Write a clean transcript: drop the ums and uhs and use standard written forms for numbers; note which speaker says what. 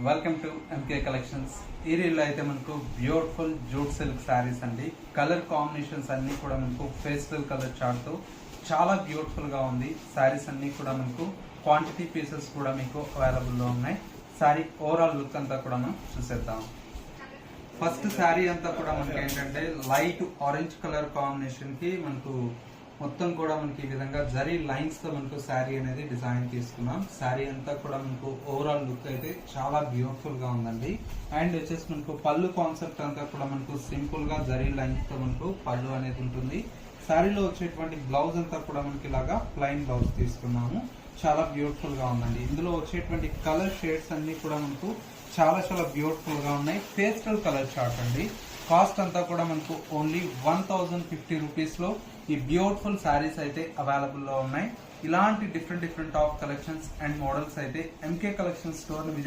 Speaker 1: Welcome to MK collections. ఈ రీల్లో అయితే మనకు బ్యూటిఫుల్ జూట్ సిల్క్ శారీస్ అండి. కలర్ కాంబినేషన్స్ అన్ని కూడా మనకు పేస్టల్ కలర్ చార్ట్ తో చాలా బ్యూటిఫుల్ గా ఉంది. శారీస్ అన్ని కూడా మనకు క్వాంటిటీ పీసెస్ కూడా మీకు అవైలబుల్ లో ఉన్నాయి. శారీ ఓవరాల్ లుక్ అంతా కూడా మనం చూసేద్దాం. ఫస్ట్ శారీ అంతా కూడా మనకి ఏంటంటే లైట్ ఆరెంజ్ కలర్ కాంబినేషన్ కి మనకు మొత్తం కూడా మనకి ఈ విధంగా జరీ లైన్స్ తో మనకు శారీ అనేది డిజైన్ తీసుకున్నాం. శారీ అంతా కూడా మనకు ఓవరాల్ లుక్ అయితే చాలా బ్యూటిఫుల్ గా ఉందండి. అండ్ వచ్చేసి మనకు పళ్ళు కాన్సెప్ట్ అంతా కూడా మనకు సింపుల్ గా జరీ లైన్స్ తో మనకు పళ్ళు అనేది ఉంటుంది. శారీలో వచ్చేటువంటి బ్లౌజ్ అంతా కూడా మనకి ఇలాగా ప్లెయిన్ బ్లౌజ్ తీసుకున్నాము. చాలా బ్యూటిఫుల్ గా ఉందండి. ఇందులో వచ్చేటువంటి కలర్ షేడ్స్ అన్ని కూడా మనకు చాలా చాలా బ్యూటిఫుల్ గా ఉన్నాయి. పేస్టల్ కలర్ చార్ట్ అండి. కాస్ట్ అంతా కూడా మనకు ఓన్లీ 1050 రూపీస్ లో ఈ బ్యూటిఫుల్ శారీస్ అయితే అవైలబుల్ లో ఉన్నాయి. ఇలాంటి different of collections and models అయితే ఎంకే కలెక్షన్ స్టోర్